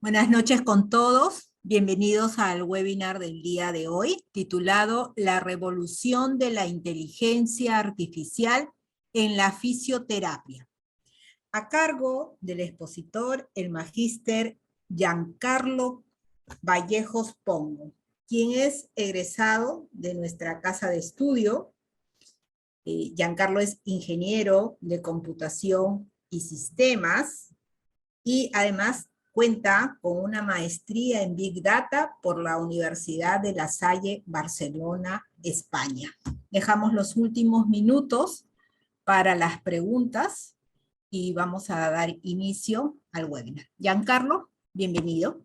Buenas noches con todos. Bienvenidos al webinar del día de hoy, titulado La revolución de la inteligencia artificial en la fisioterapia, a cargo del expositor, el magíster Giancarlo Vallejos Pongo, quien es egresado de nuestra casa de estudio. Giancarlo es ingeniero de computación y sistemas, y además cuenta con una maestría en Big Data por la Universidad de La Salle, Barcelona, España. Dejamos los últimos minutos para las preguntas y vamos a dar inicio al webinar. Giancarlo, bienvenido.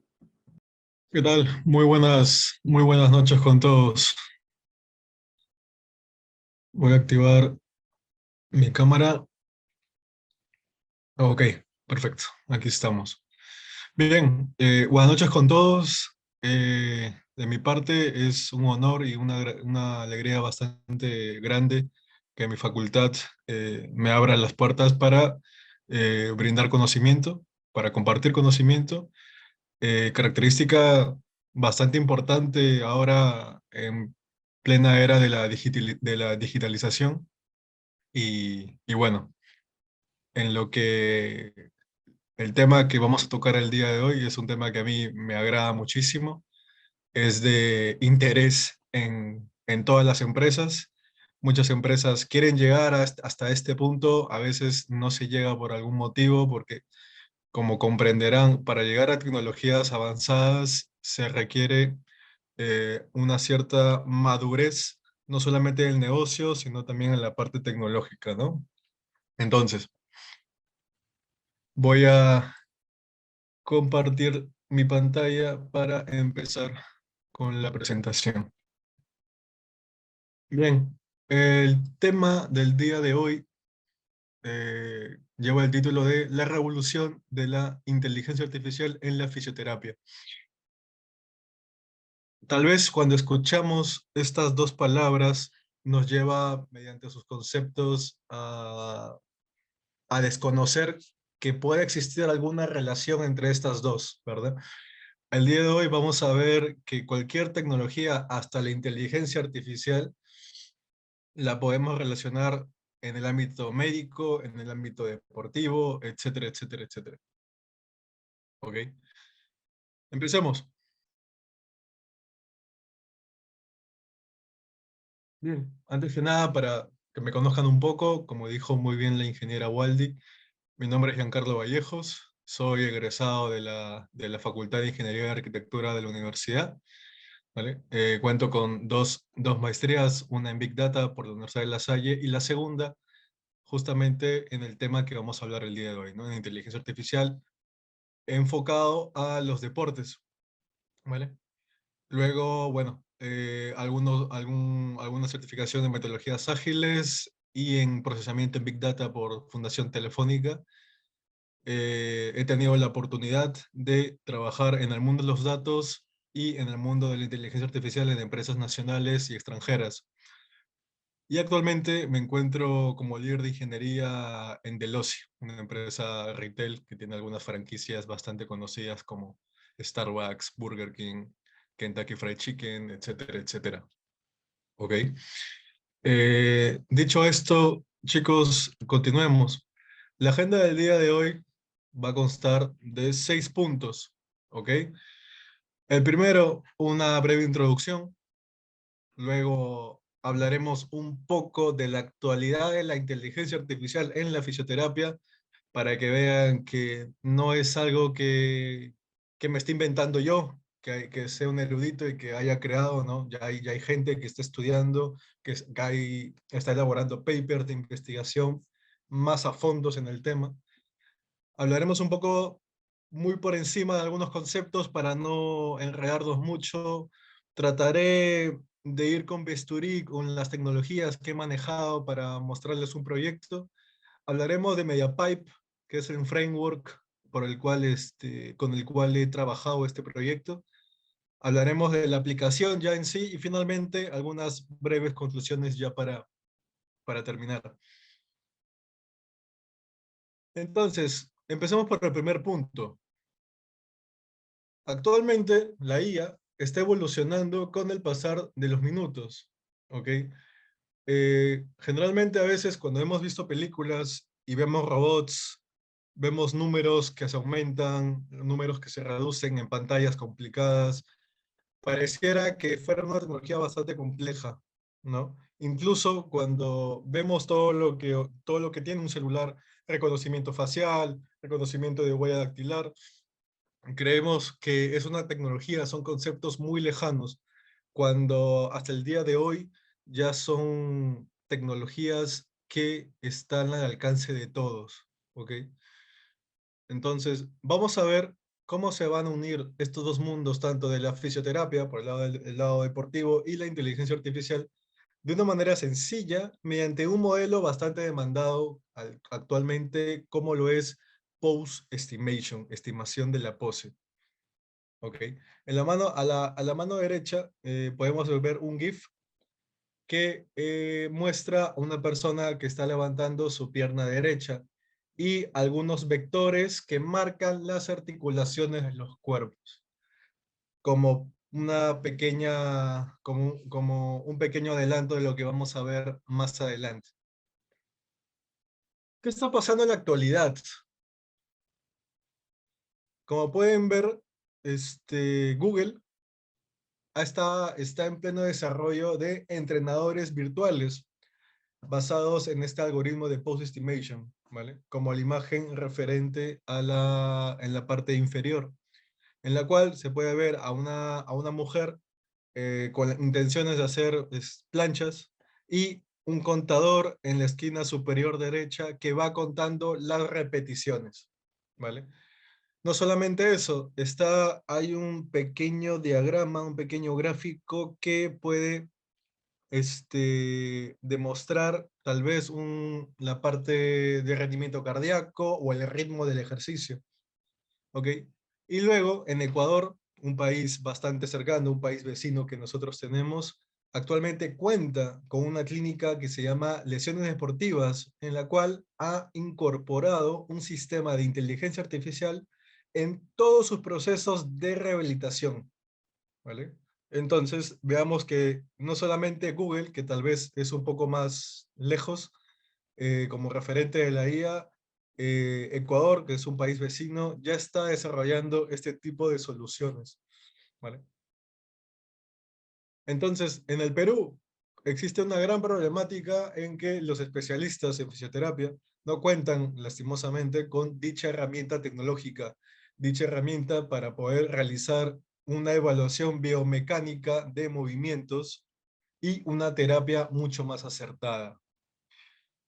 ¿Qué tal? Muy buenas noches con todos. Voy a activar mi cámara. Ok, perfecto. Aquí estamos. Bien, buenas noches con todos. De mi parte es un honor y una alegría bastante grande que mi facultad me abra las puertas para brindar conocimiento, para compartir conocimiento. Característica bastante importante ahora en plena era de de la digitalización y bueno, en lo que el tema que vamos a tocar el día de hoy es un tema que a mí me agrada muchísimo, es de interés en todas las empresas. Muchas empresas quieren llegar hasta este punto, a veces no se llega por algún motivo, porque como comprenderán, para llegar a tecnologías avanzadas se requiere una cierta madurez, no solamente en el negocio, sino también en la parte tecnológica, ¿no? Entonces, voy a compartir mi pantalla para empezar con la presentación. Bien, el tema del día de hoy lleva el título de La revolución de la inteligencia artificial en la fisioterapia. Tal vez cuando escuchamos estas dos palabras nos lleva, mediante sus conceptos, a desconocer que puede existir alguna relación entre estas dos, ¿verdad? El día de hoy vamos a ver que cualquier tecnología, hasta la inteligencia artificial, la podemos relacionar en el ámbito médico, en el ámbito deportivo, etcétera, etcétera, etcétera. ¿Ok? Empecemos. Bien, antes que nada, para que me conozcan un poco, como dijo muy bien la ingeniera Waldi, mi nombre es Giancarlo Vallejos, soy egresado de de la Facultad de Ingeniería y Arquitectura de la universidad, ¿vale? Cuento con dos maestrías, una en Big Data por la Universidad de La Salle y la segunda justamente en el tema que vamos a hablar el día de hoy, ¿no? En inteligencia artificial, enfocado a los deportes, ¿vale? Luego, bueno, alguna certificación en metodologías ágiles y en procesamiento en Big Data por Fundación Telefónica. He tenido la oportunidad de trabajar en el mundo de los datos y en el mundo de la inteligencia artificial en empresas nacionales y extranjeras. Y actualmente me encuentro como líder de ingeniería en Delosi, una empresa retail que tiene algunas franquicias bastante conocidas como Starbucks, Burger King, Kentucky Fried Chicken, etcétera, etcétera. ¿Ok? Dicho esto, chicos, continuemos. La agenda del día de hoy va a constar de 6 puntos, ¿ok? El primero, una breve introducción. Luego hablaremos un poco de la actualidad de la inteligencia artificial en la fisioterapia para que vean que no es algo que me esté inventando yo, que sea un erudito y que haya creado, ¿no? Ya hay gente que está estudiando, está elaborando papers de investigación más a fondos en el tema. Hablaremos un poco muy por encima de algunos conceptos para no enredarnos mucho. Trataré de ir con bisturí con las tecnologías que he manejado para mostrarles un proyecto. Hablaremos de MediaPipe, que es el framework por el cual, con el cual he trabajado este proyecto. Hablaremos de la aplicación ya en sí y finalmente algunas breves conclusiones ya para terminar. Entonces, empecemos por el primer punto. Actualmente, la IA está evolucionando con el pasar de los minutos, ¿ok? Generalmente a veces cuando hemos visto películas y vemos robots, vemos números que se aumentan, números que se reducen en pantallas complicadas, pareciera que fuera una tecnología bastante compleja, ¿no? Incluso cuando vemos todo lo que tiene un celular, reconocimiento facial, reconocimiento de huella dactilar, creemos que es una tecnología, son conceptos muy lejanos, cuando hasta el día de hoy ya son tecnologías que están al alcance de todos, ¿ok? Entonces, vamos a ver cómo se van a unir estos dos mundos, tanto de la fisioterapia, por el lado deportivo, y la inteligencia artificial, de una manera sencilla, mediante un modelo bastante demandado actualmente, como lo es Pose Estimation, estimación de la pose. ¿Ok? A la mano derecha podemos ver un GIF que muestra a una persona que está levantando su pierna derecha y algunos vectores que marcan las articulaciones de los cuerpos, como una pequeña, como un pequeño adelanto de lo que vamos a ver más adelante. ¿Qué está pasando en la actualidad? Como pueden ver, Google está en pleno desarrollo de entrenadores virtuales basados en este algoritmo de Pose Estimation, ¿vale? Como la imagen referente en la parte inferior, en la cual se puede ver a una mujer con intenciones de hacer planchas y un contador en la esquina superior derecha que va contando las repeticiones, ¿vale? No solamente eso, hay un pequeño diagrama, un pequeño gráfico que puede demostrar tal vez la parte de rendimiento cardíaco o el ritmo del ejercicio, ¿ok? Y luego en Ecuador, un país bastante cercano, un país vecino que nosotros tenemos, actualmente cuenta con una clínica que se llama Lesiones Deportivas, en la cual ha incorporado un sistema de inteligencia artificial en todos sus procesos de rehabilitación, ¿vale? Entonces, veamos que no solamente Google, que tal vez es un poco más lejos como referente de la IA, Ecuador, que es un país vecino, ya está desarrollando este tipo de soluciones, ¿vale? Entonces, en el Perú existe una gran problemática en que los especialistas en fisioterapia no cuentan, lastimosamente, con dicha herramienta tecnológica, dicha herramienta para poder realizar una evaluación biomecánica de movimientos y una terapia mucho más acertada.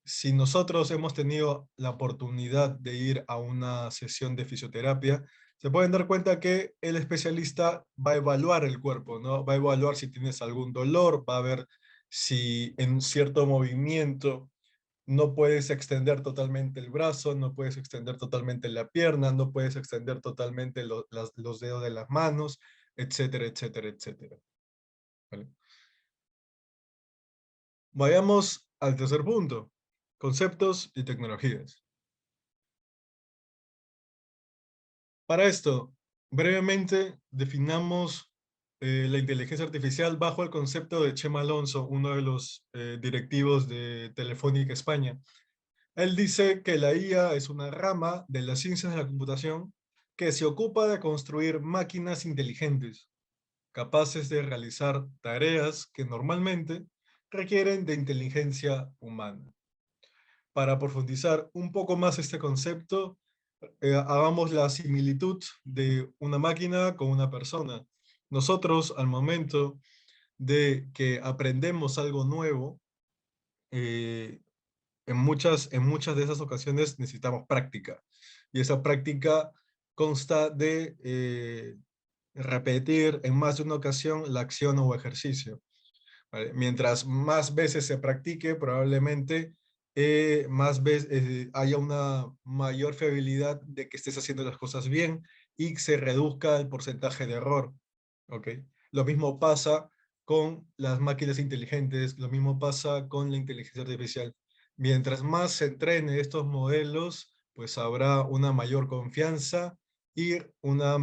Si nosotros hemos tenido la oportunidad de ir a una sesión de fisioterapia, se pueden dar cuenta que el especialista va a evaluar el cuerpo, ¿no? Va a evaluar si tienes algún dolor, va a ver si en cierto movimiento no puedes extender totalmente el brazo, no puedes extender totalmente la pierna, no puedes extender totalmente los dedos de las manos, etcétera, etcétera, etcétera. ¿Vale? Vayamos al tercer punto, conceptos y tecnologías. Para esto, brevemente definamos la inteligencia artificial bajo el concepto de Chema Alonso, uno de los directivos de Telefónica España. Él dice que la IA es una rama de las ciencias de la computación que se ocupa de construir máquinas inteligentes, capaces de realizar tareas que normalmente requieren de inteligencia humana. Para profundizar un poco más este concepto, hagamos la similitud de una máquina con una persona. Nosotros, al momento de que aprendemos algo nuevo, eh, en muchas de esas ocasiones necesitamos práctica. Y esa práctica consta de repetir en más de una ocasión la acción o ejercicio. ¿Vale? Mientras más veces se practique, probablemente más veces haya una mayor fiabilidad de que estés haciendo las cosas bien y se reduzca el porcentaje de error. ¿Ok? Lo mismo pasa con las máquinas inteligentes, lo mismo pasa con la inteligencia artificial. Mientras más se entrene estos modelos, pues habrá una mayor confianza y una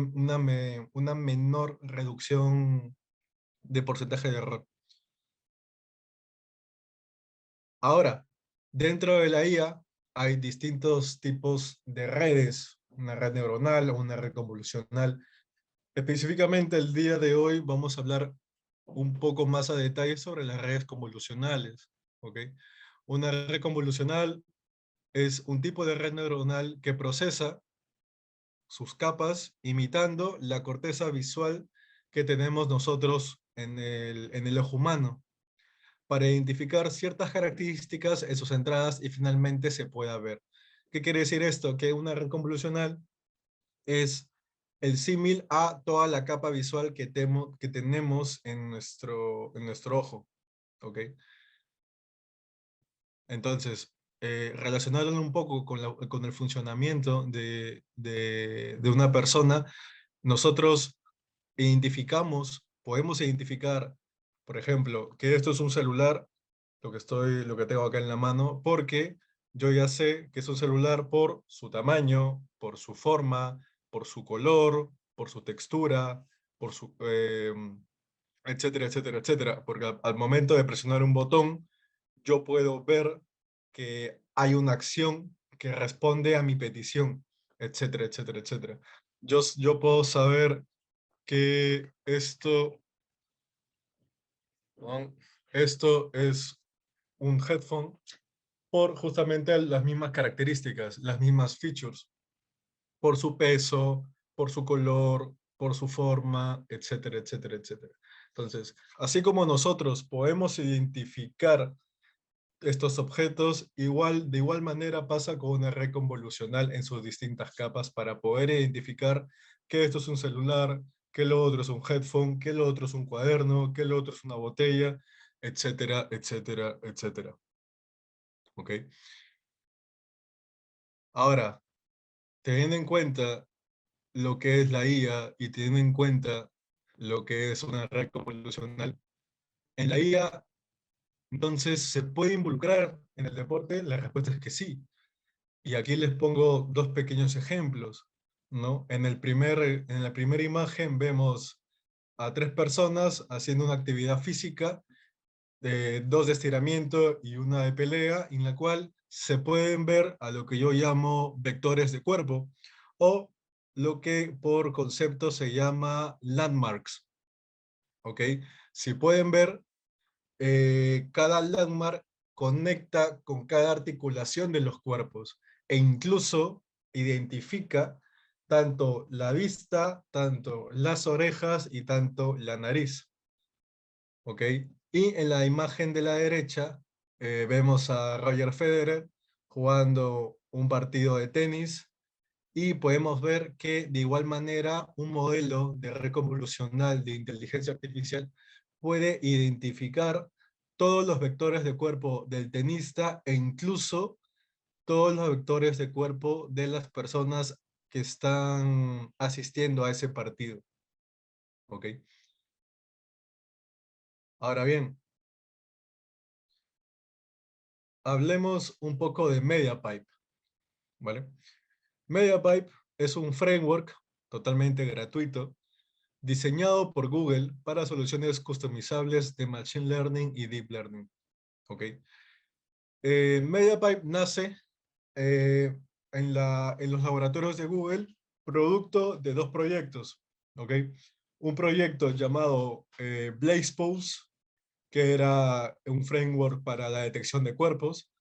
menor reducción de porcentaje de error. Ahora, dentro de la IA hay distintos tipos de redes, una red neuronal o una red convolucional. Específicamente el día de hoy vamos a hablar un poco más a detalle sobre las redes convolucionales, ¿ok? Una red convolucional es un tipo de red neuronal que procesa sus capas imitando la corteza visual que tenemos nosotros en el ojo humano, para identificar ciertas características en sus entradas y finalmente se pueda ver. ¿Qué quiere decir esto? Que una red convolucional es el símil a toda la capa visual que tenemos en nuestro ojo, ¿ok? Entonces, relacionándolo un poco con el funcionamiento de una persona, nosotros podemos identificar, por ejemplo, que esto es un celular, lo que tengo acá en la mano, porque yo ya sé que es un celular por su tamaño, por su forma, por su color, por su textura, etcétera, etcétera, etcétera. Porque al momento de presionar un botón, yo puedo ver que hay una acción que responde a mi petición, etcétera, etcétera, etcétera. Yo puedo saber que perdón, esto es un headphone por justamente las mismas características, las mismas features, por su peso, por su color, por su forma, etcétera, etcétera, etcétera. Entonces, así como nosotros podemos identificar estos objetos, de igual manera pasa con una red convolucional en sus distintas capas para poder identificar que esto es un celular, que lo otro es un headphone, que lo otro es un cuaderno, que lo otro es una botella, etcétera, etcétera, etcétera. ¿Ok? Ahora, teniendo en cuenta lo que es la IA y teniendo en cuenta lo que es una red convolucional, en la IA, entonces, ¿se puede involucrar en el deporte? La respuesta es que sí. Y aquí les pongo dos pequeños ejemplos, ¿no? En la primera imagen vemos a tres personas haciendo una actividad física, dos de estiramiento y una de pelea, en la cual se pueden ver a lo que yo llamo vectores de cuerpo, o lo que por concepto se llama landmarks, ¿ok? Si pueden ver, cada landmark conecta con cada articulación de los cuerpos e incluso identifica tanto la vista, tanto las orejas y tanto la nariz. ¿Ok? Y en la imagen de la derecha vemos a Roger Federer jugando un partido de tenis y podemos ver que de igual manera un modelo de red convolucional de inteligencia artificial puede identificar todos los vectores de cuerpo del tenista e incluso todos los vectores de cuerpo de las personas que están asistiendo a ese partido. ¿Ok? Ahora bien, hablemos un poco de MediaPipe, ¿vale? MediaPipe es un framework totalmente gratuito diseñado por Google para soluciones customizables de Machine Learning y Deep Learning. ¿Ok? MediaPipe nace eh, en los laboratorios de Google, producto de dos proyectos. ¿Ok? Un proyecto llamado BlazePose, que era un framework para la detección de cuerpos,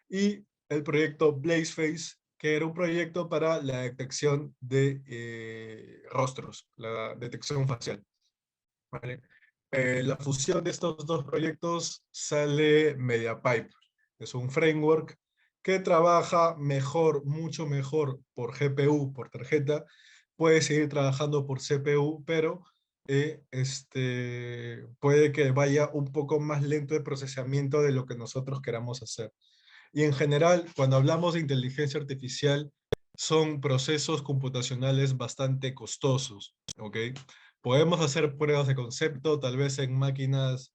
y el proyecto BlazeFace, que era un proyecto para la detección de rostros, la detección facial. ¿Vale? La fusión de estos dos proyectos sale MediaPipe. Es un framework que trabaja mejor, mucho mejor por GPU, por tarjeta. Puede seguir trabajando por CPU, pero puede que vaya un poco más lento el procesamiento de lo que nosotros queramos hacer. Y en general, cuando hablamos de inteligencia artificial, son procesos computacionales bastante costosos, ¿ok? Podemos hacer pruebas de concepto, tal vez en máquinas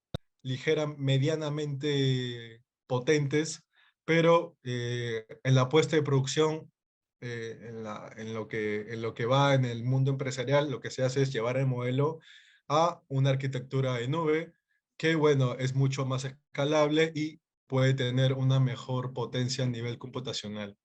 medianamente potentes, pero en la puesta de producción en lo que va en el mundo empresarial, lo que se hace es llevar el modelo a una arquitectura de nube que, bueno, es mucho más escalable y puede tener una mejor potencia a nivel computacional.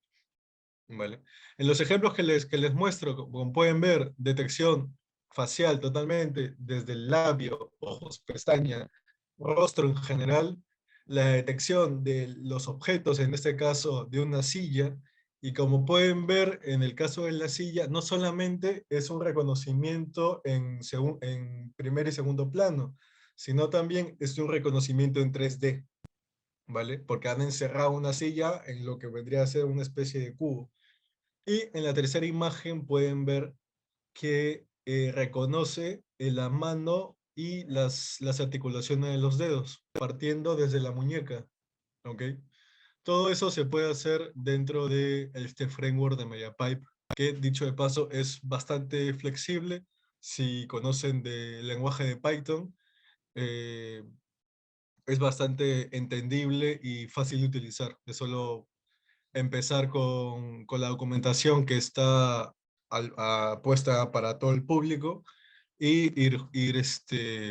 ¿Vale? En los ejemplos que les muestro, como pueden ver, detección facial totalmente, desde el labio, ojos, pestaña, rostro en general, la detección de los objetos, en este caso de una silla, y como pueden ver en el caso de la silla, no solamente es un reconocimiento en primer y segundo plano, sino también es un reconocimiento en 3D, ¿vale? Porque han encerrado una silla en lo que vendría a ser una especie de cubo. Y en la tercera imagen pueden ver que reconoce la mano y las articulaciones de los dedos, partiendo desde la muñeca, ¿ok? Todo eso se puede hacer dentro de este framework de MediaPipe, que dicho de paso es bastante flexible. Si conocen del lenguaje de Python, eh, es bastante entendible y fácil de utilizar. Es solo empezar con la documentación que está puesta para todo el público y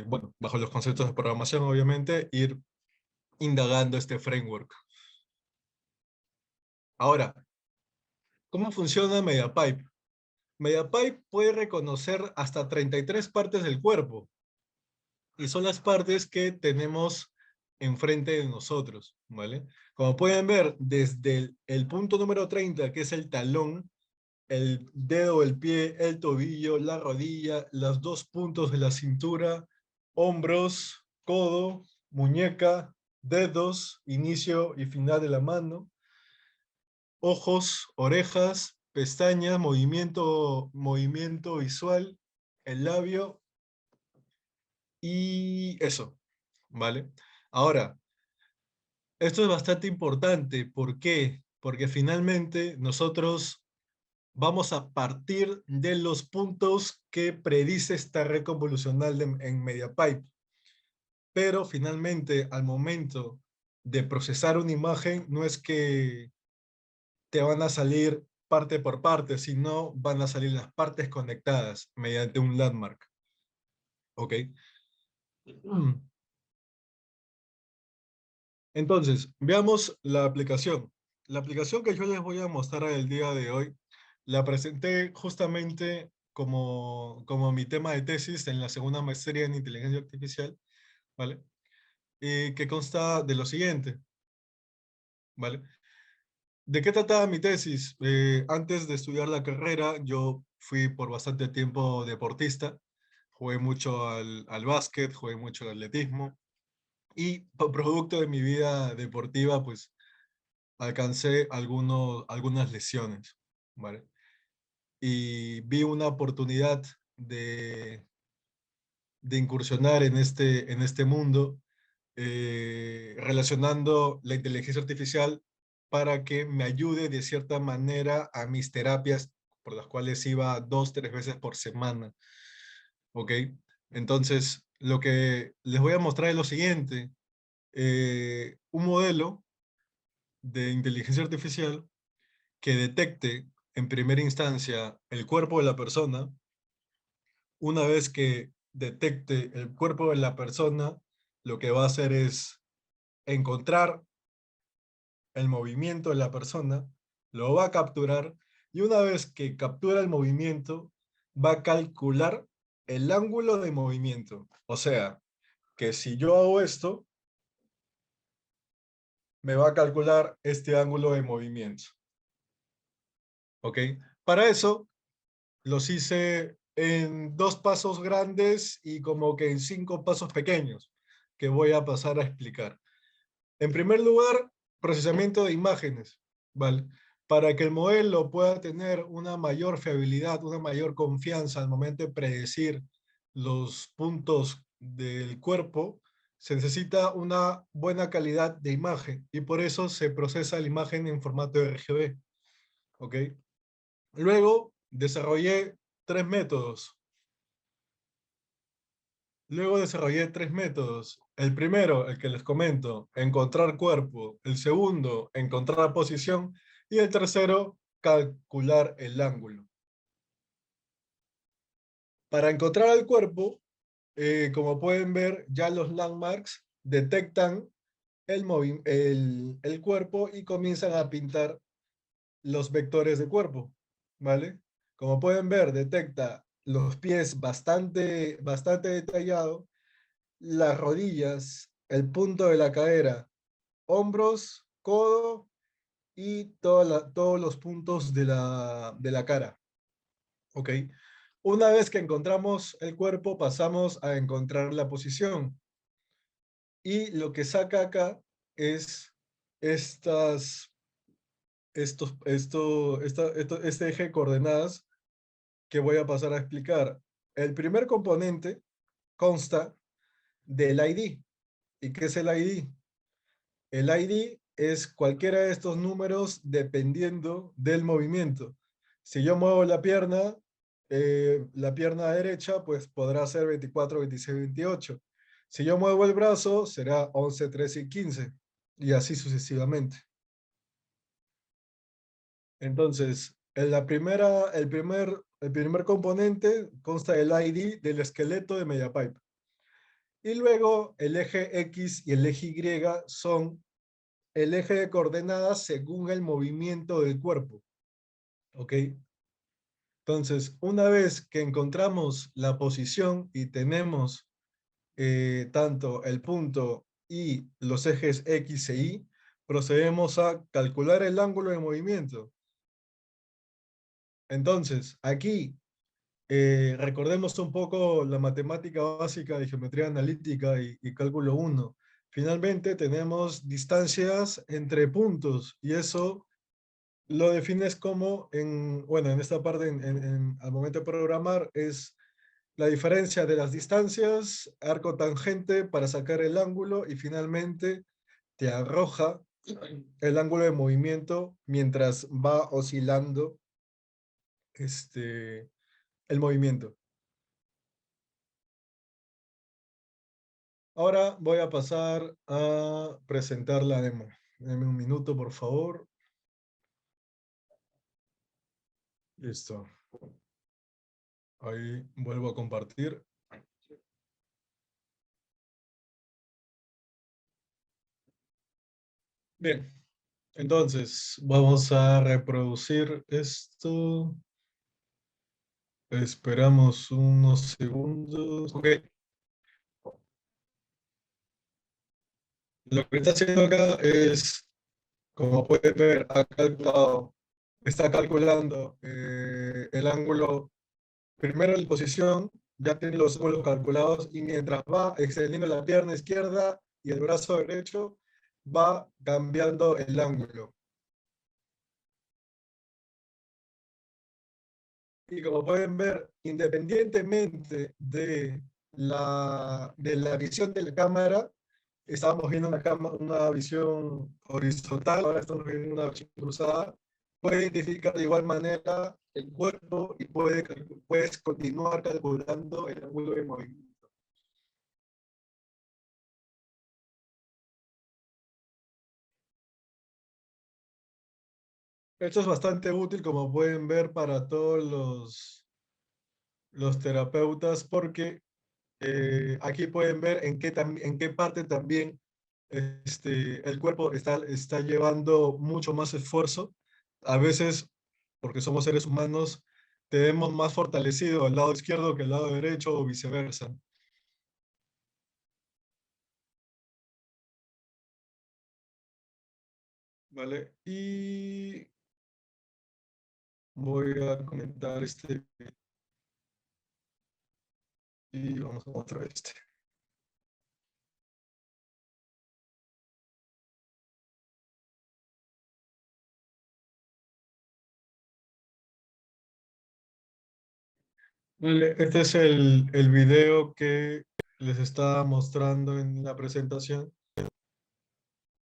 bueno, bajo los conceptos de programación, obviamente, ir indagando este framework. Ahora, ¿cómo funciona MediaPipe? MediaPipe puede reconocer hasta 33 partes del cuerpo y son las partes que tenemos enfrente de nosotros, ¿vale? Como pueden ver, desde el punto número 30, que es el talón, el dedo del pie, el tobillo, la rodilla, los dos puntos de la cintura, hombros, codo, muñeca, dedos, inicio y final de la mano, ojos, orejas, pestañas, movimiento visual, el labio y eso, ¿vale? Ahora, esto es bastante importante. ¿Por qué? Porque finalmente nosotros vamos a partir de los puntos que predice esta red convolucional en MediaPipe. Pero finalmente, al momento de procesar una imagen, no es que te van a salir parte por parte, sino van a salir las partes conectadas mediante un landmark. ¿Ok? Entonces, veamos la aplicación. La aplicación que yo les voy a mostrar el día de hoy, la presenté justamente como mi tema de tesis en la segunda maestría en inteligencia artificial, ¿vale? Y que consta de lo siguiente, ¿vale? ¿De qué trataba mi tesis? Antes de estudiar la carrera, yo fui por bastante tiempo deportista, jugué mucho al básquet, jugué mucho al atletismo, y por producto de mi vida deportiva, pues alcancé algunas lesiones, ¿vale? Y vi una oportunidad de, de incursionar en este mundo, relacionando la inteligencia artificial para que me ayude de cierta manera a mis terapias, por las cuales iba 2, 3 veces por semana, ¿ok? Entonces, lo que les voy a mostrar es lo siguiente, un modelo de inteligencia artificial que detecte en primera instancia el cuerpo de la persona. Una vez que detecte el cuerpo de la persona, lo que va a hacer es encontrar el movimiento de la persona, lo va a capturar y una vez que captura el movimiento, va a calcular el ángulo de movimiento. O sea, que si yo hago esto, me va a calcular este ángulo de movimiento. ¿Ok? Para eso, los hice en 2 pasos grandes y como que en 5 pasos pequeños, que voy a pasar a explicar. En primer lugar, procesamiento de imágenes, ¿vale? Para que el modelo pueda tener una mayor fiabilidad, una mayor confianza al momento de predecir los puntos del cuerpo, se necesita una buena calidad de imagen y por eso se procesa la imagen en formato RGB, ¿ok? Luego desarrollé tres métodos. El primero, el que les comento, encontrar cuerpo. El segundo, encontrar posición. Y el tercero, calcular el ángulo. Para encontrar el cuerpo, como pueden ver, ya los landmarks detectan el cuerpo y comienzan a pintar los vectores de cuerpo, ¿vale? Como pueden ver, detecta los pies bastante detallado, las rodillas, el punto de la cadera, hombros, codo y todos los puntos de la cara, ¿ok? Una vez que encontramos el cuerpo, pasamos a encontrar la posición. Y lo que saca acá es estas, este eje de coordenadas que voy a pasar a explicar. El primer componente consta del ID. ¿Y qué es el ID? El ID es cualquiera de estos números dependiendo del movimiento. Si yo muevo la pierna derecha, pues podrá ser 24, 26, 28. Si yo muevo el brazo, será 11, 13 y 15. Y así sucesivamente. Entonces, el primer componente consta del ID del esqueleto de MediaPipe. Y luego el eje X y el eje Y son el eje de coordenadas según el movimiento del cuerpo. ¿Ok? Entonces, una vez que encontramos la posición y tenemos tanto el punto y los ejes X e Y, procedemos a calcular el ángulo de movimiento. Entonces, aquí recordemos un poco la matemática básica de geometría analítica y cálculo 1. Finalmente tenemos distancias entre puntos y eso lo defines como, bueno, en esta parte, al momento de programar, es la diferencia de las distancias, arco tangente para sacar el ángulo y finalmente te arroja el ángulo de movimiento mientras va oscilando el movimiento. Ahora voy a pasar a presentar la demo. Deme un minuto, por favor. Listo. Ahí vuelvo a compartir. Bien, entonces vamos a reproducir esto. Esperamos unos segundos. Ok, lo que está haciendo acá es, como puede ver, está calculando el ángulo, primero la posición, ya tiene los ángulos calculados y mientras va extendiendo la pierna izquierda y el brazo derecho, va cambiando el ángulo. Y como pueden ver, independientemente de la visión de la cámara, estábamos viendo una visión horizontal, ahora estamos viendo una visión cruzada, puede identificar de igual manera el cuerpo y puedes continuar calculando el ángulo de movimiento. Esto es bastante útil, como pueden ver, para todos los terapeutas, porque aquí pueden ver en qué parte también el cuerpo está llevando mucho más esfuerzo. A veces, porque somos seres humanos, tenemos más fortalecido el lado izquierdo que el lado derecho o viceversa. ¿Vale? Y voy a comentar y vamos a mostrar este. Vale, este es el video que les estaba mostrando en la presentación.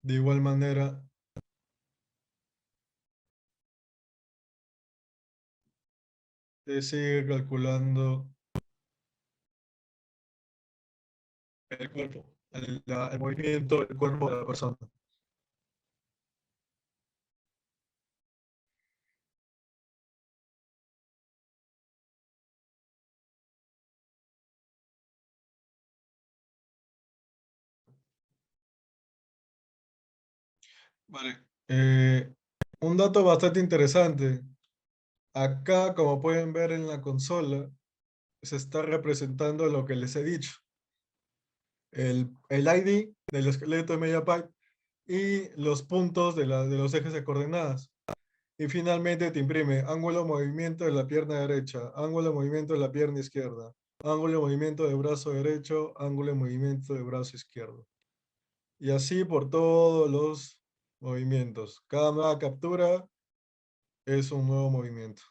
De igual manera, se sigue calculando el cuerpo, el movimiento del cuerpo de la persona. Vale. Un dato bastante interesante. Acá, como pueden ver en la consola, se está representando lo que les he dicho. El ID del esqueleto de MediaPipe y los puntos de los ejes de coordenadas. Y finalmente te imprime ángulo de movimiento de la pierna derecha, ángulo de movimiento de la pierna izquierda, ángulo de movimiento de brazo derecho, ángulo de movimiento de brazo izquierdo. Y así por todos los movimientos. Cada nueva captura es un nuevo movimiento.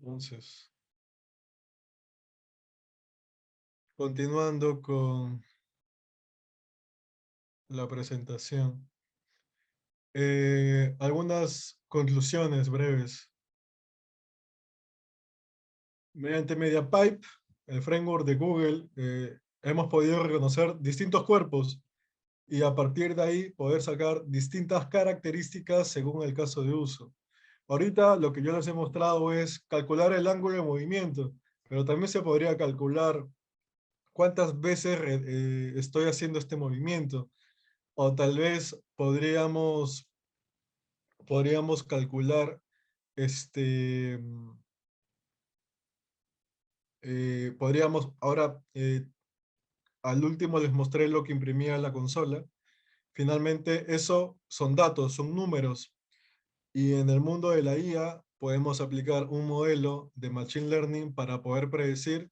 Entonces, continuando con la presentación. Algunas conclusiones breves. Mediante MediaPipe, el framework de Google, hemos podido reconocer distintos cuerpos y a partir de ahí poder sacar distintas características según el caso de uso. Ahorita lo que yo les he mostrado es calcular el ángulo de movimiento, pero también se podría calcular cuántas veces estoy haciendo este movimiento. O tal vez podríamos calcular, este, ahora, al último les mostré lo que imprimía la consola. Finalmente, eso son datos, son números. Y en el mundo de la IA podemos aplicar un modelo de Machine Learning para poder predecir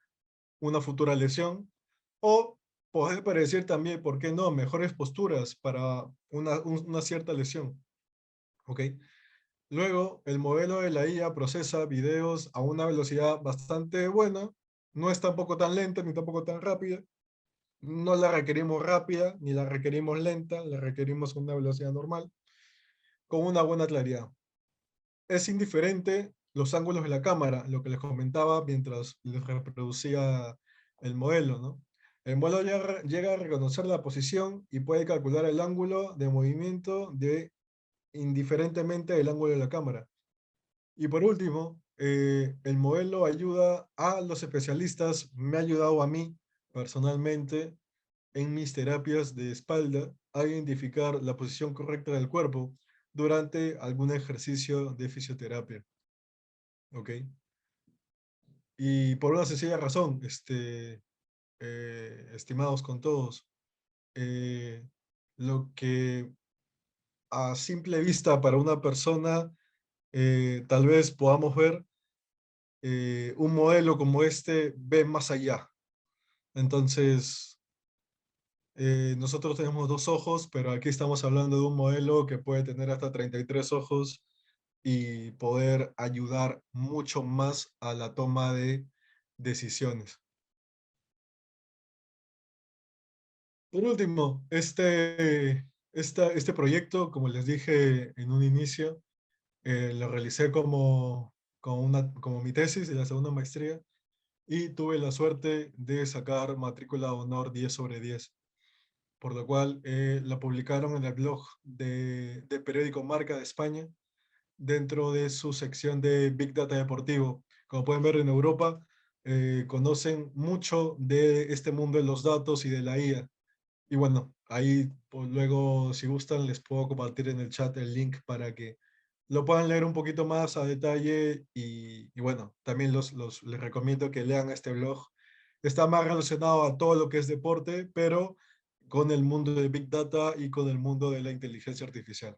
una futura lesión o poder predecir también, ¿por qué no?, mejores posturas para una cierta lesión. ¿Ok? Luego, el modelo de la IA procesa videos a una velocidad bastante buena, no es tampoco tan lenta ni tampoco tan rápida, no la requerimos rápida ni la requerimos lenta, la requerimos a una velocidad normal, con una buena claridad. Es indiferente los ángulos de la cámara, lo que les comentaba mientras les reproducía el modelo, ¿no? El modelo llega a reconocer la posición y puede calcular el ángulo de movimiento indiferentemente del ángulo de la cámara. Y por último, el modelo ayuda a los especialistas, me ha ayudado a mí personalmente en mis terapias de espalda a identificar la posición correcta del cuerpo durante algún ejercicio de fisioterapia. ¿Ok? Y por una sencilla razón, estimados con todos, eh, lo que a simple vista para una persona tal vez podamos ver, un modelo como este ve más allá. Entonces, nosotros tenemos 2 ojos, pero aquí estamos hablando de un modelo que puede tener hasta 33 ojos y poder ayudar mucho más a la toma de decisiones. Por último, este proyecto, como les dije en un inicio, lo realicé como mi tesis de la segunda maestría y tuve la suerte de sacar matrícula de honor 10/10, por lo cual la publicaron en el blog de periódico Marca de España dentro de su sección de Big Data Deportivo. Como pueden ver, en Europa conocen mucho de este mundo de los datos y de la IA. Y bueno, ahí pues, luego, si gustan, les puedo compartir en el chat el link para que lo puedan leer un poquito más a detalle. Y bueno, también les recomiendo que lean este blog. Está más relacionado a todo lo que es deporte, pero con el mundo de Big Data y con el mundo de la inteligencia artificial.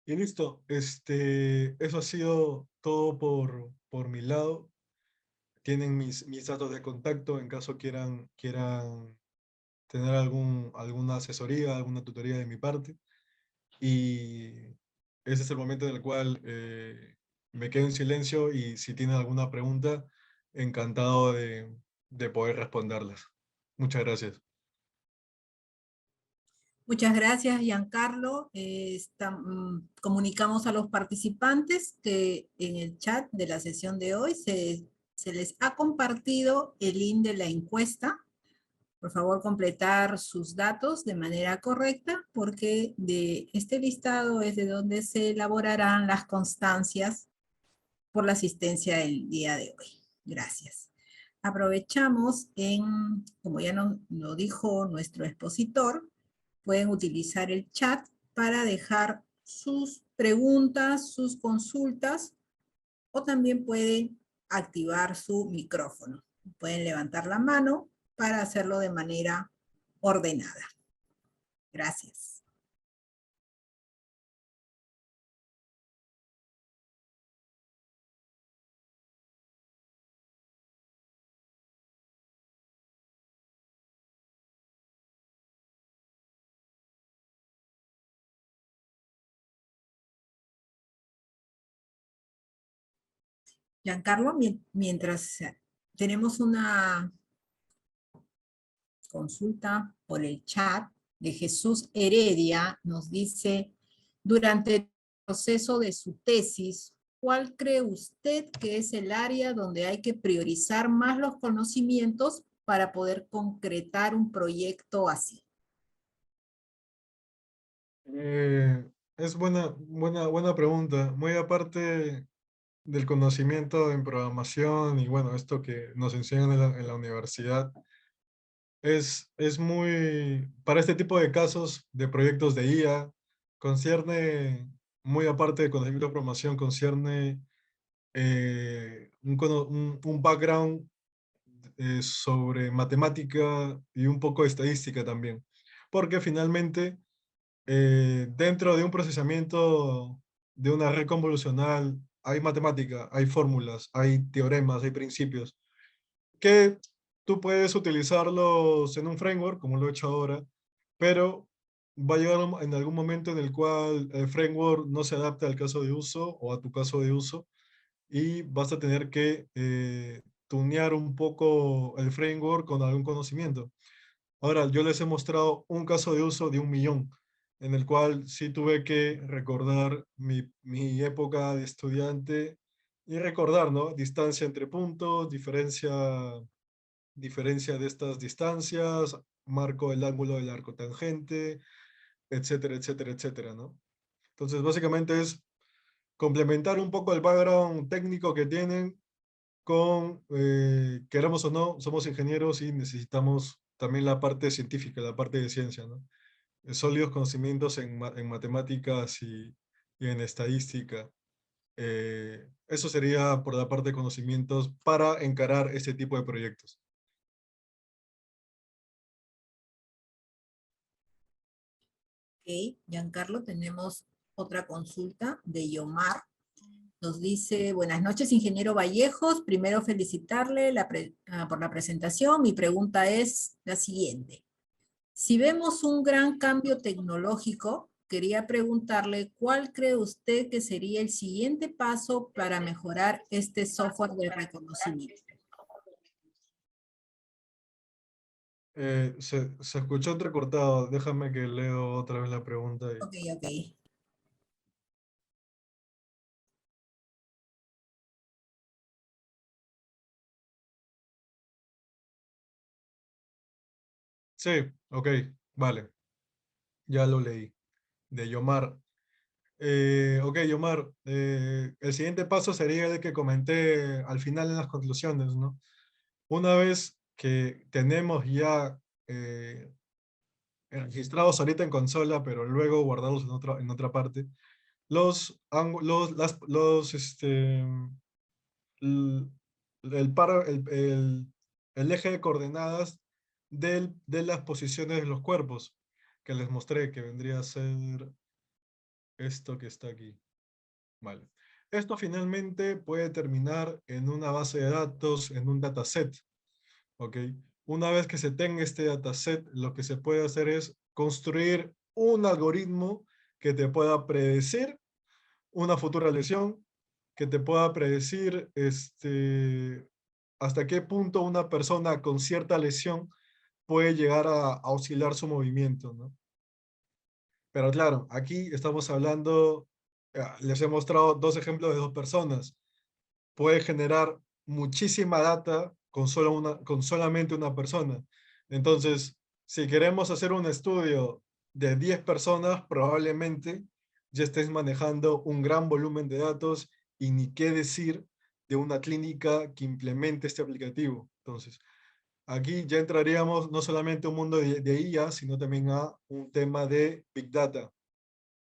Y listo, eso ha sido todo por mi lado. Tienen mis datos de contacto en caso quieran tener alguna asesoría, alguna tutoría de mi parte. Y ese es el momento en el cual me quedo en silencio y si tienen alguna pregunta, encantado de poder responderlas. Muchas gracias. Muchas gracias, Giancarlo. Comunicamos a los participantes que en el chat de la sesión de hoy se Se les ha compartido el link de la encuesta. Por favor, completar sus datos de manera correcta, porque de este listado es de donde se elaborarán las constancias por la asistencia del día de hoy. Gracias. Aprovechamos como ya nos lo dijo nuestro expositor, pueden utilizar el chat para dejar sus preguntas, sus consultas, o también pueden activar su micrófono. Pueden levantar la mano para hacerlo de manera ordenada. Gracias. Giancarlo, mientras tenemos una consulta por el chat de Jesús Heredia, nos dice, durante el proceso de su tesis, ¿cuál cree usted que es el área donde hay que priorizar más los conocimientos para poder concretar un proyecto así? Es buena pregunta. Muy aparte del conocimiento en programación y bueno, esto que nos enseñan en la universidad, es muy, para este tipo de casos de proyectos de IA, concierne, muy aparte de conocimiento de programación, concierne un background sobre matemática y un poco de estadística también. Porque finalmente, dentro de un procesamiento de una red convolucional, hay matemática, hay fórmulas, hay teoremas, hay principios, que tú puedes utilizarlos en un framework, como lo he hecho ahora, pero va a llegar en algún momento en el cual el framework no se adapte al caso de uso o a tu caso de uso, y vas a tener que tunear un poco el framework con algún conocimiento. Ahora, yo les he mostrado un caso de uso de 1.000.000, en el cual sí tuve que recordar mi época de estudiante y recordar, ¿no? Distancia entre puntos, diferencia de estas distancias, marco el ángulo del arco tangente, etcétera, etcétera, etcétera, ¿no? Entonces, básicamente es complementar un poco el background técnico que tienen con, queramos o no, somos ingenieros y necesitamos también la parte científica, la parte de ciencia, ¿no? Sólidos conocimientos en matemáticas y en estadística. Eso sería por la parte de conocimientos para encarar este tipo de proyectos. Ok, Giancarlo, tenemos otra consulta de Yomar. Nos dice, buenas noches, ingeniero Vallejos. Primero felicitarle por la presentación. Mi pregunta es la siguiente. Si vemos un gran cambio tecnológico, quería preguntarle cuál cree usted que sería el siguiente paso para mejorar este software de reconocimiento. Se escuchó entrecortado. Déjame que leo otra vez la pregunta. Ok, ok. Sí, ok, vale. Ya lo leí. De Yomar. Ok, Yomar. El siguiente paso sería el que comenté al final en las conclusiones, ¿no? Una vez que tenemos ya registrados ahorita en consola, pero luego guardados en otra parte, los, ángulos, l- el eje de coordenadas de las posiciones de los cuerpos que les mostré, que vendría a ser esto que está aquí. Vale. Esto finalmente puede terminar en una base de datos, en un dataset. ¿Ok? Una vez que se tenga este dataset, lo que se puede hacer es construir un algoritmo que te pueda predecir una futura lesión, que te pueda predecir hasta qué punto una persona con cierta lesión puede llegar a oscilar su movimiento, ¿no? Pero claro, aquí estamos hablando, les he mostrado dos ejemplos de dos personas. Puede generar muchísima data con solamente una persona. Entonces, si queremos hacer un estudio de 10 personas, probablemente ya estés manejando un gran volumen de datos y ni qué decir de una clínica que implemente este aplicativo. Entonces, aquí ya entraríamos no solamente a un mundo de IA, sino también a un tema de Big Data,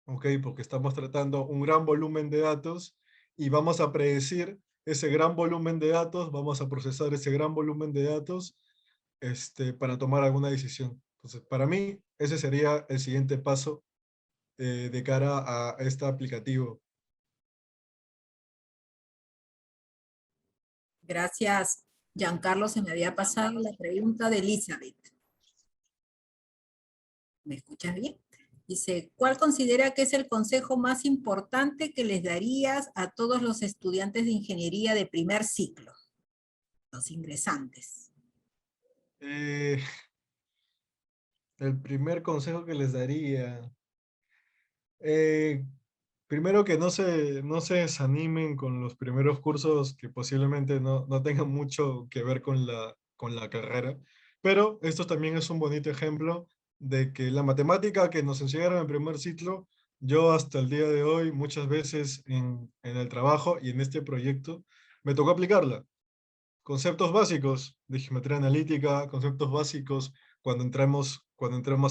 ¿ok? Porque estamos tratando un gran volumen de datos y vamos a predecir ese gran volumen de datos, vamos a procesar ese gran volumen de datos para tomar alguna decisión. Entonces, para mí, ese sería el siguiente paso de cara a este aplicativo. Gracias, Giancarlo. Se me había pasado la pregunta de Elizabeth. ¿Me escuchas bien? Dice, ¿cuál considera que es el consejo más importante que les darías a todos los estudiantes de ingeniería de primer ciclo, los ingresantes? Eh, el primer consejo que les daría, eh, primero que no se desanimen con los primeros cursos que posiblemente no tengan mucho que ver con la carrera, pero esto también es un bonito ejemplo de que la matemática que nos enseñaron en primer ciclo, yo hasta el día de hoy, muchas veces en el trabajo y en este proyecto, me tocó aplicarla. Conceptos básicos de geometría analítica, conceptos básicos cuando entramos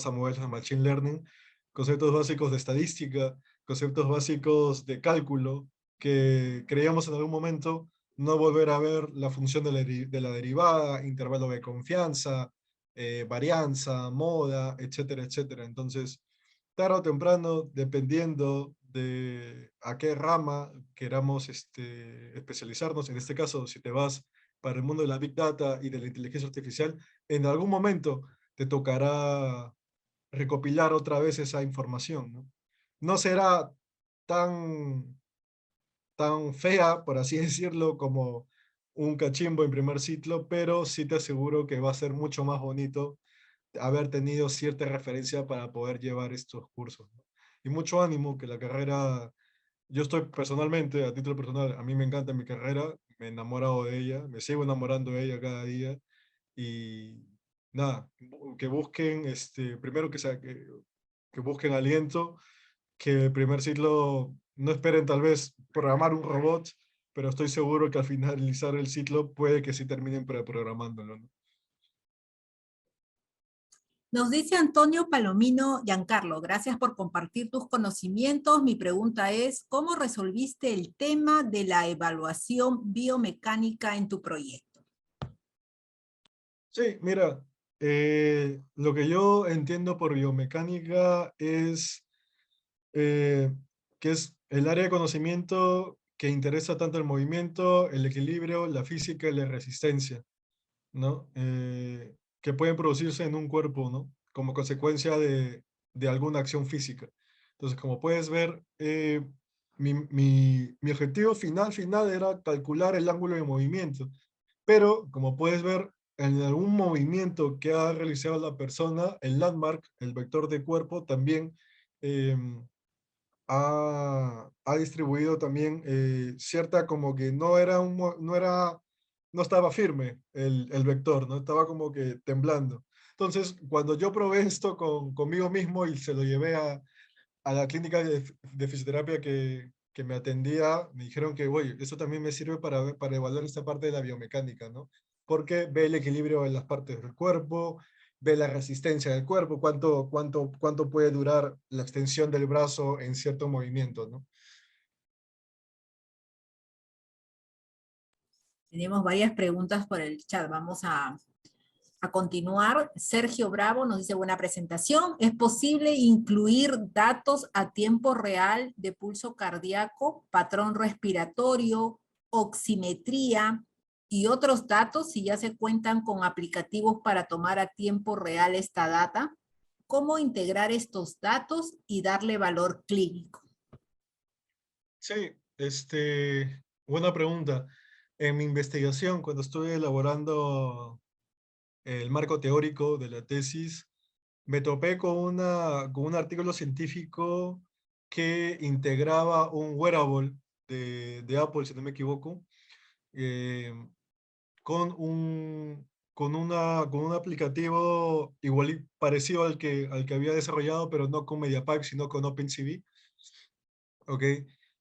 a modelos de Machine Learning, conceptos básicos de estadística, conceptos básicos de cálculo, que creíamos en algún momento no volver a ver la función de la derivada, intervalo de confianza, varianza, moda, etcétera, etcétera. Entonces, tarde o temprano, dependiendo de a qué rama queramos especializarnos, en este caso, si te vas para el mundo de la Big Data y de la inteligencia artificial, en algún momento te tocará recopilar otra vez esa información, ¿no? No será tan, tan fea, por así decirlo, como un cachimbo en primer ciclo, pero sí te aseguro que va a ser mucho más bonito haber tenido cierta referencia para poder llevar estos cursos, ¿no? Y mucho ánimo, que la carrera, yo estoy personalmente, a título personal, a mí me encanta mi carrera, me he enamorado de ella, me sigo enamorando de ella cada día y nada, que busquen, primero que busquen aliento, que el primer ciclo no esperen tal vez programar un robot, pero estoy seguro que al finalizar el ciclo puede que sí terminen programándolo, ¿no? Nos dice Antonio Palomino Giancarlo, gracias por compartir tus conocimientos. Mi pregunta es, ¿cómo resolviste el tema de la evaluación biomecánica en tu proyecto? Sí, mira, lo que yo entiendo por biomecánica es eh, que es el área de conocimiento que interesa tanto el movimiento, el equilibrio, la física y la resistencia, ¿no? Que pueden producirse en un cuerpo, ¿no? Como consecuencia de alguna acción física. Entonces, como puedes ver, mi objetivo final era calcular el ángulo de movimiento, pero como puedes ver, en algún movimiento que ha realizado la persona, el landmark, el vector de cuerpo, también em, ha distribuido también cierta como que no estaba firme el vector, ¿no? Estaba como que temblando. Entonces, cuando yo probé esto conmigo mismo y se lo llevé a la clínica de fisioterapia que me atendía, me dijeron que, oye, eso también me sirve para evaluar esta parte de la biomecánica, ¿no? Porque ve el equilibrio en las partes del cuerpo, ve la resistencia del cuerpo, cuánto puede durar la extensión del brazo en cierto movimiento, ¿no? Tenemos varias preguntas por el chat. Vamos a continuar. Sergio Bravo nos dice, buena presentación. ¿Es posible incluir datos a tiempo real de pulso cardíaco, patrón respiratorio, oximetría y otros datos si ya se cuentan con aplicativos para tomar a tiempo real esta data? ¿Cómo integrar estos datos y darle valor clínico? Sí, buena pregunta. En mi investigación, cuando estuve elaborando el marco teórico de la tesis, me topé con un artículo científico que integraba un wearable de Apple, si no me equivoco, con un aplicativo igual parecido al que había desarrollado, pero no con Mediapack, sino con OpenCV, ¿ok?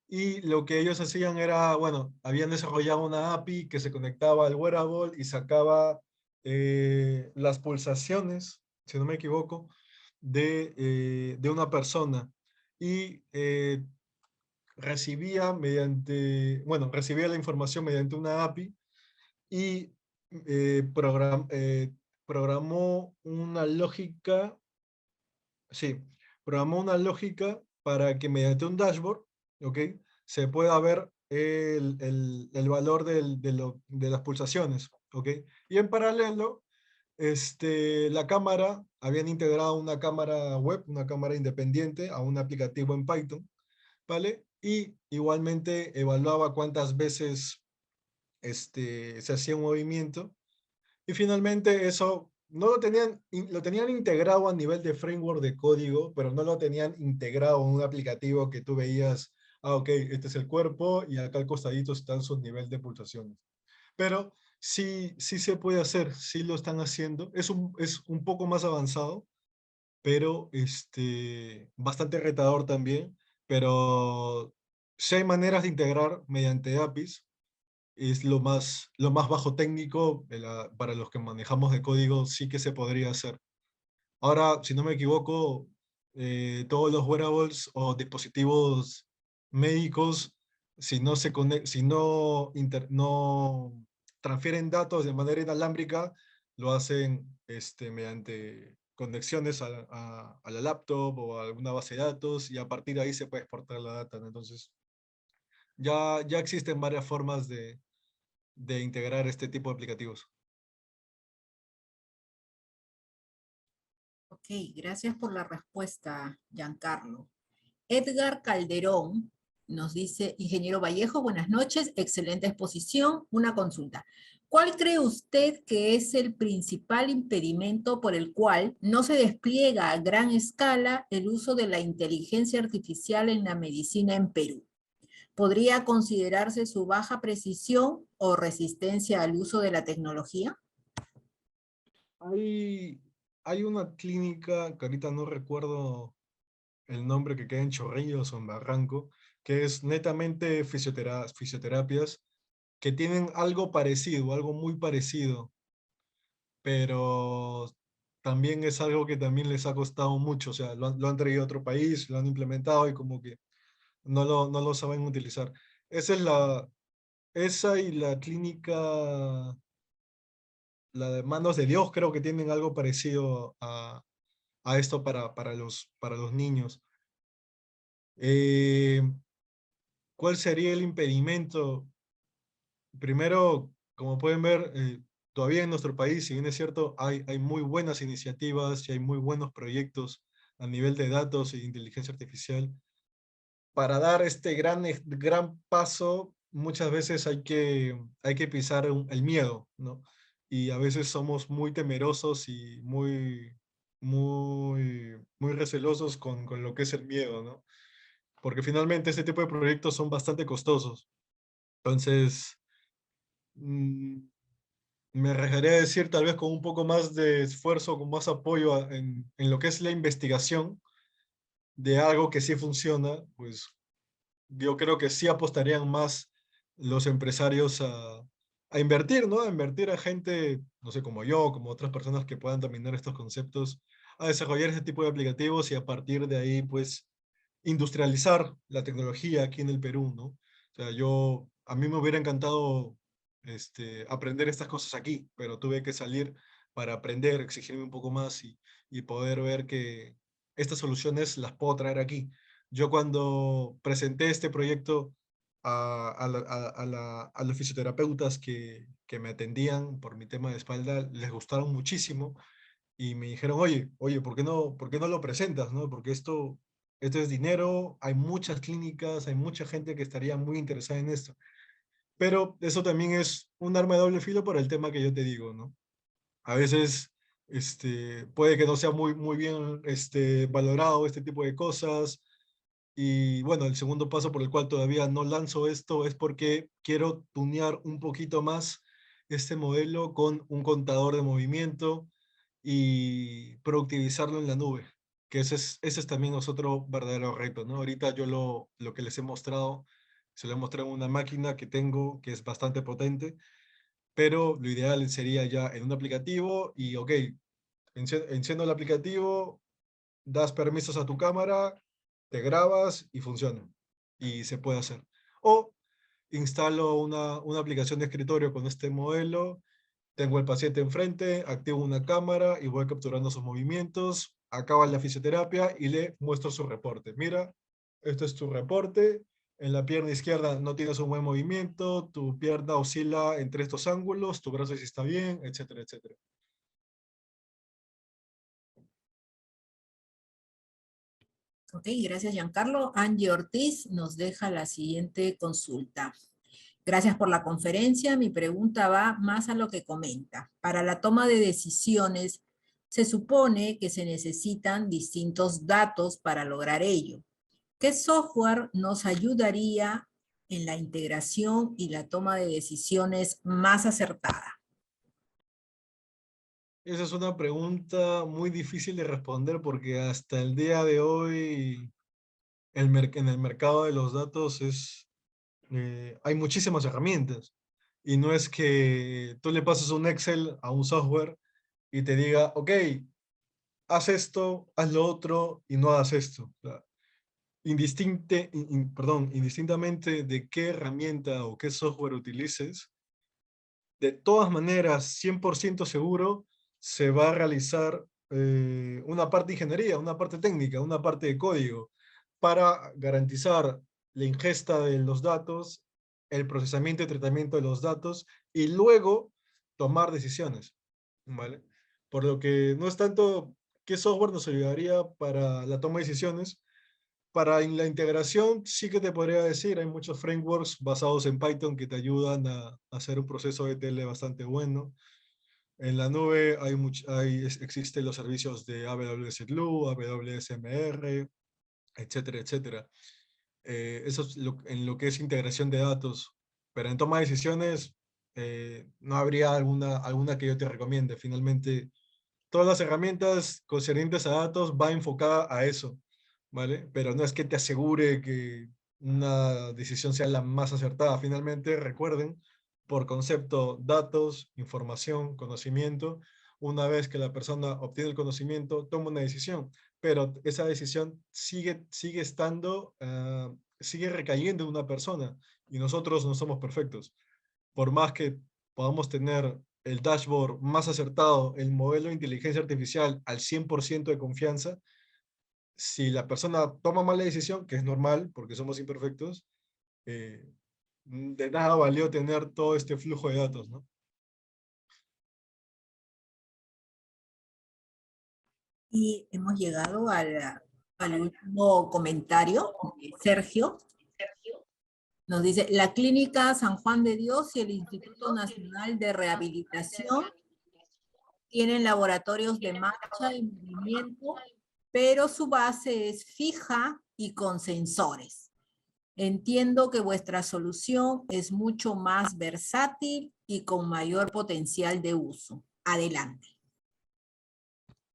Y lo que ellos hacían era, bueno, habían desarrollado una API que se conectaba al wearable y sacaba las pulsaciones, si no me equivoco, de una persona. Y recibía la información mediante una API y programó una lógica, sí, programó una lógica para que mediante un dashboard, ¿ok? Se pueda ver el valor de las pulsaciones, ¿ok? Y en paralelo, la cámara, habían integrado una cámara web, una cámara independiente a un aplicativo en Python, ¿vale? Y igualmente evaluaba cuántas veces se hacía un movimiento. Y finalmente eso no lo tenían integrado a nivel de framework de código, pero no lo tenían integrado en un aplicativo que tú veías, ok, este es el cuerpo y acá al costadito están sus niveles de pulsaciones. Pero sí se puede hacer, sí lo están haciendo. Es un poco más avanzado, pero bastante retador también. Pero sí hay maneras de integrar mediante APIs, es lo más bajo técnico para los que manejamos de código, sí que se podría hacer. Ahora, si no me equivoco, todos los wearables o dispositivos médicos, si no transfieren datos de manera inalámbrica, lo hacen mediante conexiones a la laptop o a alguna base de datos, y a partir de ahí se puede exportar la data, ¿no? Entonces, ya existen varias formas de integrar este tipo de aplicativos. Ok, gracias por la respuesta, Giancarlo. Edgar Calderón nos dice, ingeniero Vallejo, buenas noches, excelente exposición. Una consulta. ¿Cuál cree usted que es el principal impedimento por el cual no se despliega a gran escala el uso de la inteligencia artificial en la medicina en Perú? ¿Podría considerarse su baja precisión o resistencia al uso de la tecnología? Hay, hay una clínica, que ahorita no recuerdo el nombre, que queda en Chorrillos o en Barranco, que es netamente fisioterapias, que tienen algo parecido, algo muy parecido, pero también es algo que también les ha costado mucho. O sea, lo han traído a otro país, lo han implementado y como que no lo saben utilizar. Esa y la clínica, la de Manos de Dios, creo que tienen algo parecido a esto para los niños. Eh, ¿Cuál sería el impedimento? Primero, como pueden ver, todavía en nuestro país, si bien es cierto, hay muy buenas iniciativas y hay muy buenos proyectos a nivel de datos e inteligencia artificial. Para dar este gran paso, muchas veces hay que pisar el miedo, ¿no? Y a veces somos muy temerosos y muy recelosos con lo que es el miedo, ¿no? Porque finalmente este tipo de proyectos son bastante costosos. Entonces, mm, me arriesgaría a decir, tal vez con un poco más de esfuerzo, con más apoyo en lo que es la investigación de algo que sí funciona, pues yo creo que sí apostarían más los empresarios a invertir, ¿no? A invertir a gente, no sé, como yo, como otras personas que puedan dominar estos conceptos, a desarrollar este tipo de aplicativos y a partir de ahí, pues, industrializar la tecnología aquí en el Perú, ¿no? O sea, a mí me hubiera encantado aprender estas cosas aquí, pero tuve que salir para aprender, exigirme un poco más y poder ver que estas soluciones las puedo traer aquí. Yo cuando presenté este proyecto a los fisioterapeutas que me atendían por mi tema de espalda, les gustaron muchísimo y me dijeron, oye, ¿por qué no lo presentas, no? Porque esto es dinero, hay muchas clínicas, hay mucha gente que estaría muy interesada en esto. Pero eso también es un arma de doble filo por el tema que yo te digo, ¿no? A veces puede que no sea muy bien valorado este tipo de cosas. Y bueno, el segundo paso por el cual todavía no lanzo esto es porque quiero tunear un poquito más este modelo con un contador de movimiento y productivizarlo en la nube, que ese es también otro verdadero reto, ¿no? Ahorita yo lo que les he mostrado, se lo he mostrado en una máquina que tengo que es bastante potente, pero lo ideal sería ya en un aplicativo y, ok, enciendo el aplicativo, das permisos a tu cámara, te grabas y funciona. Y se puede hacer. O instalo una aplicación de escritorio con este modelo, tengo el paciente enfrente, activo una cámara y voy capturando sus movimientos, acaba la fisioterapia y le muestro su reporte. Mira, este es tu reporte. En la pierna izquierda no tienes un buen movimiento, tu pierna oscila entre estos ángulos, tu brazo sí está bien, etcétera, etcétera. Ok, gracias Giancarlo. Angie Ortiz nos deja la siguiente consulta. Gracias por la conferencia. Mi pregunta va más a lo que comenta. Para la toma de decisiones, se supone que se necesitan distintos datos para lograr ello. ¿Qué software nos ayudaría en la integración y la toma de decisiones más acertada? Esa es una pregunta muy difícil de responder porque hasta el día de hoy en el mercado de los datos hay muchísimas herramientas y no es que tú le pases un Excel a un software y te diga, ok, haz esto, haz lo otro y no hagas esto. O sea, indistintamente de qué herramienta o qué software utilices, de todas maneras, 100% seguro, se va a realizar una parte de ingeniería, una parte técnica, una parte de código, para garantizar la ingesta de los datos, el procesamiento y tratamiento de los datos, y luego tomar decisiones, ¿vale? Por lo que no es tanto qué software nos ayudaría para la toma de decisiones, para la integración sí que te podría decir, hay muchos frameworks basados en Python que te ayudan a hacer un proceso de ETL bastante bueno. En la nube existen los servicios de AWS Glue, AWS MR, etcétera, etcétera. Eso es en lo que es integración de datos. Pero en toma de decisiones no habría alguna que yo te recomiende. Finalmente, todas las herramientas concernientes a datos va enfocada a eso, ¿vale? Pero no es que te asegure que una decisión sea la más acertada. Finalmente, recuerden, por concepto, datos, información, conocimiento, una vez que la persona obtiene el conocimiento, toma una decisión, pero esa decisión sigue estando, sigue recayendo en una persona y nosotros no somos perfectos. Por más que podamos tener el dashboard más acertado, el modelo de inteligencia artificial al 100% de confianza, si la persona toma mala decisión, que es normal porque somos imperfectos, eh, de nada valió tener todo este flujo de datos, ¿no? Y hemos llegado al último comentario de Sergio. Nos dice, la Clínica San Juan de Dios y el Instituto Nacional de Rehabilitación tienen laboratorios de marcha y movimiento, pero su base es fija y con sensores. Entiendo que vuestra solución es mucho más versátil y con mayor potencial de uso. Adelante.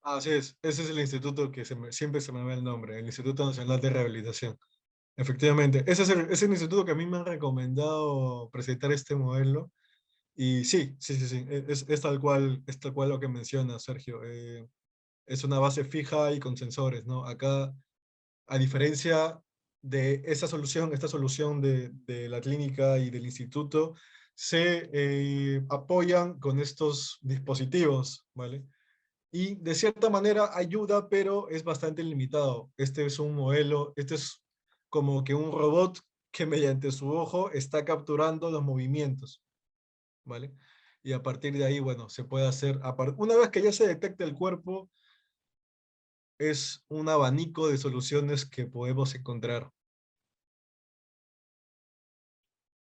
Así es, ese es el instituto que siempre se me va el nombre, el Instituto Nacional de Rehabilitación. Efectivamente, ese es el instituto que a mí me han recomendado presentar este modelo. Y sí, sí, sí, sí, es tal cual lo que menciona Sergio. Es una base fija y con sensores, ¿no? Acá, a diferencia de esta solución de la clínica y del instituto, se apoyan con estos dispositivos, ¿vale? Y de cierta manera ayuda, pero es bastante limitado. Este es un modelo, este es como que un robot que mediante su ojo está capturando los movimientos, ¿vale? Y a partir de ahí, bueno, se puede hacer, una vez que ya se detecta el cuerpo, es un abanico de soluciones que podemos encontrar.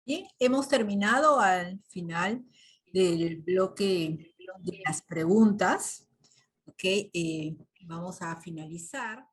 Bien, hemos terminado al final del bloque de las preguntas. Ok, vamos a finalizar.